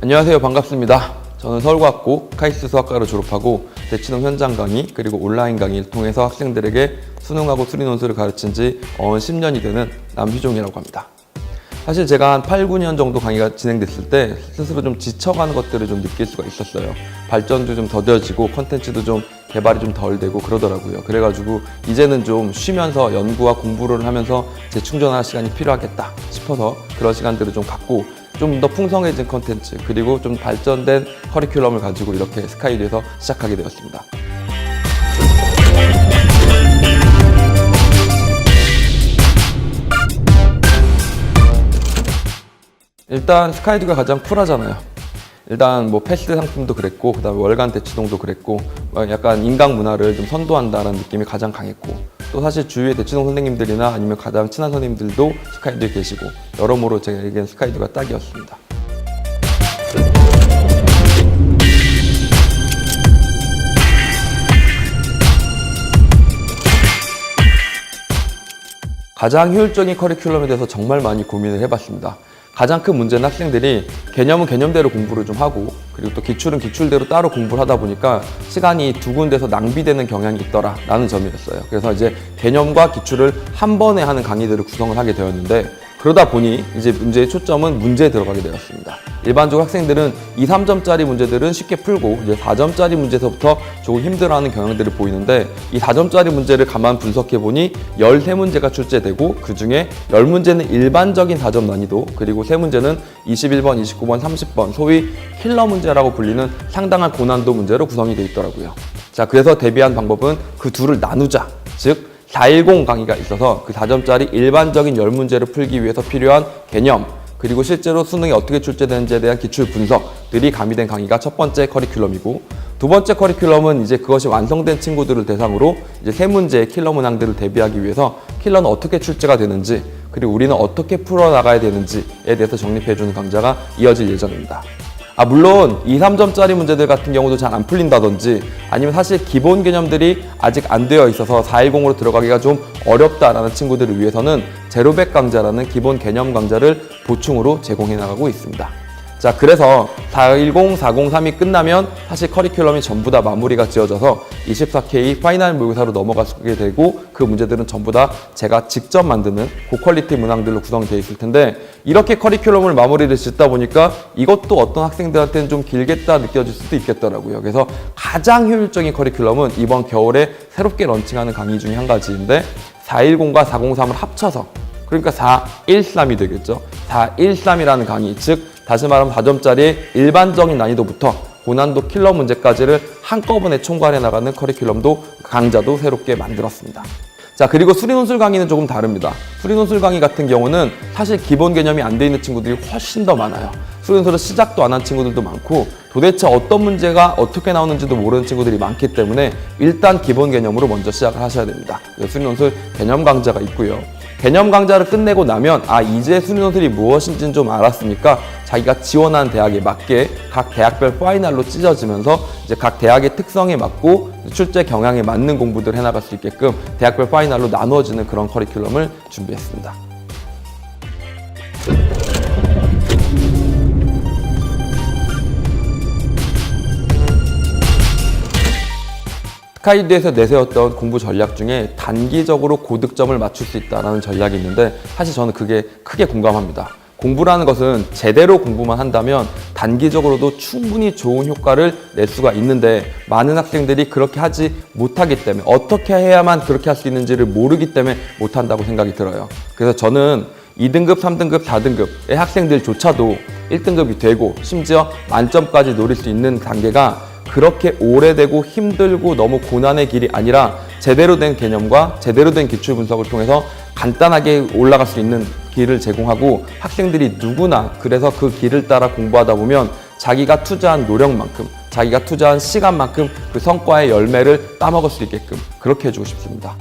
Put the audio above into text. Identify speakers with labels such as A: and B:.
A: 안녕하세요. 반갑습니다. 저는 서울과학고 카이스트 수학과를 졸업하고 대치동 현장 강의 그리고 온라인 강의를 통해서 학생들에게 수능하고 수리 논술을 가르친 지 10년이 되는 남휘종이라고 합니다. 사실 제가 한 8, 9년 정도 강의가 진행됐을 때 스스로 좀 지쳐가는 것들을 좀 느낄 수가 있었어요. 발전도 좀 더뎌지고 컨텐츠도 좀 개발이 좀 덜 되고 그러더라고요. 그래가지고 이제는 좀 쉬면서 연구와 공부를 하면서 재충전할 시간이 필요하겠다 싶어서 그런 시간들을 좀 갖고 좀 더 풍성해진 컨텐츠 그리고 좀 발전된 커리큘럼을 가지고 이렇게 스카이드에서 시작하게 되었습니다. 일단 스카이드가 가장 쿨하잖아요. 일단 뭐 패스 상품도 그랬고 그다음에 월간 대치동도 그랬고 약간 인강 문화를 좀 선도한다라는 느낌이 가장 강했고 또 사실 주위에 대치동 선생님들이나 아니면 가장 친한 선생님들도 스카이드에 계시고 여러모로 제게는 스카이드가 딱이었습니다. 가장 효율적인 커리큘럼에 대해서 정말 많이 고민을 해봤습니다. 가장 큰 문제는 학생들이 개념은 개념대로 공부를 좀 하고 그리고 또 기출은 기출대로 따로 공부를 하다 보니까 시간이 두 군데서 낭비되는 경향이 있더라 라는 점이었어요. 그래서 이제 개념과 기출을 한 번에 하는 강의들을 구성을 하게 되었는데 그러다 보니 이제 문제의 초점은 문제에 들어가게 되었습니다. 일반적으로 학생들은 2, 3점짜리 문제들은 쉽게 풀고 이제 4점짜리 문제에서부터 조금 힘들어하는 경향들을 보이는데 이 4점짜리 문제를 가만 분석해 보니 13문제가 출제되고 그 중에 10문제는 일반적인 4점 난이도 그리고 3문제는 21번, 29번, 30번 소위 킬러 문제라고 불리는 상당한 고난도 문제로 구성이 되어 있더라고요. 자, 그래서 대비한 방법은 그 둘을 나누자. 즉 410 강의가 있어서 그 4점짜리 일반적인 10문제를 풀기 위해서 필요한 개념 그리고 실제로 수능에 어떻게 출제되는지에 대한 기출 분석들이 가미된 강의가 첫 번째 커리큘럼이고 두 번째 커리큘럼은 이제 그것이 완성된 친구들을 대상으로 이제 3문제의 킬러 문항들을 대비하기 위해서 킬러는 어떻게 출제가 되는지 그리고 우리는 어떻게 풀어나가야 되는지에 대해서 정립해주는 강좌가 이어질 예정입니다. 물론 2, 3점짜리 문제들 같은 경우도 잘 안 풀린다든지 아니면 사실 기본 개념들이 아직 안 되어 있어서 410으로 들어가기가 좀 어렵다라는 친구들을 위해서는 제로백 강좌라는 기본 개념 강좌를 보충으로 제공해 나가고 있습니다. 자, 그래서 410, 403이 끝나면 사실 커리큘럼이 전부 다 마무리가 지어져서 24K 파이널 모의고사로 넘어가게 되고 그 문제들은 전부 다 제가 직접 만드는 고퀄리티 문항들로 구성되어 있을 텐데 이렇게 커리큘럼을 마무리를 짓다 보니까 이것도 어떤 학생들한테는 좀 길겠다 느껴질 수도 있겠더라고요. 그래서 가장 효율적인 커리큘럼은 이번 겨울에 새롭게 런칭하는 강의 중에 한 가지인데 410과 403을 합쳐서 그러니까 413이 되겠죠. 413이라는 강의, 즉 다시 말하면 4점짜리 일반적인 난이도부터 고난도 킬러 문제까지를 한꺼번에 총괄해 나가는 커리큘럼도 강좌도 새롭게 만들었습니다. 자, 그리고 수리논술 강의는 조금 다릅니다. 수리논술 강의 같은 경우는 사실 기본 개념이 안 돼 있는 친구들이 훨씬 더 많아요. 수리논술을 시작도 안 한 친구들도 많고 도대체 어떤 문제가 어떻게 나오는지도 모르는 친구들이 많기 때문에 일단 기본 개념으로 먼저 시작을 하셔야 됩니다. 수리논술 개념 강좌가 있고요. 개념 강좌를 끝내고 나면 이제 수리논술이 무엇인지는 좀 알았으니까 자기가 지원한 대학에 맞게 각 대학별 파이널로 찢어지면서 이제 각 대학의 특성에 맞고 출제 경향에 맞는 공부들을 해나갈 수 있게끔 대학별 파이널로 나누어지는 그런 커리큘럼을 준비했습니다. 스카이드에서 내세웠던 공부 전략 중에 단기적으로 고득점을 맞출 수 있다는 전략이 있는데 사실 저는 그게 크게 공감합니다. 공부라는 것은 제대로 공부만 한다면 단기적으로도 충분히 좋은 효과를 낼 수가 있는데 많은 학생들이 그렇게 하지 못하기 때문에 어떻게 해야만 그렇게 할 수 있는지를 모르기 때문에 못한다고 생각이 들어요. 그래서 저는 2등급, 3등급, 4등급의 학생들조차도 1등급이 되고 심지어 만점까지 노릴 수 있는 단계가 그렇게 오래되고 힘들고 너무 고난의 길이 아니라 제대로 된 개념과 제대로 된 기출 분석을 통해서 간단하게 올라갈 수 있는 길을 제공하고 학생들이 누구나 그래서 그 길을 따라 공부하다 보면 자기가 투자한 노력만큼 자기가 투자한 시간만큼 그 성과의 열매를 따먹을 수 있게끔 그렇게 해주고 싶습니다.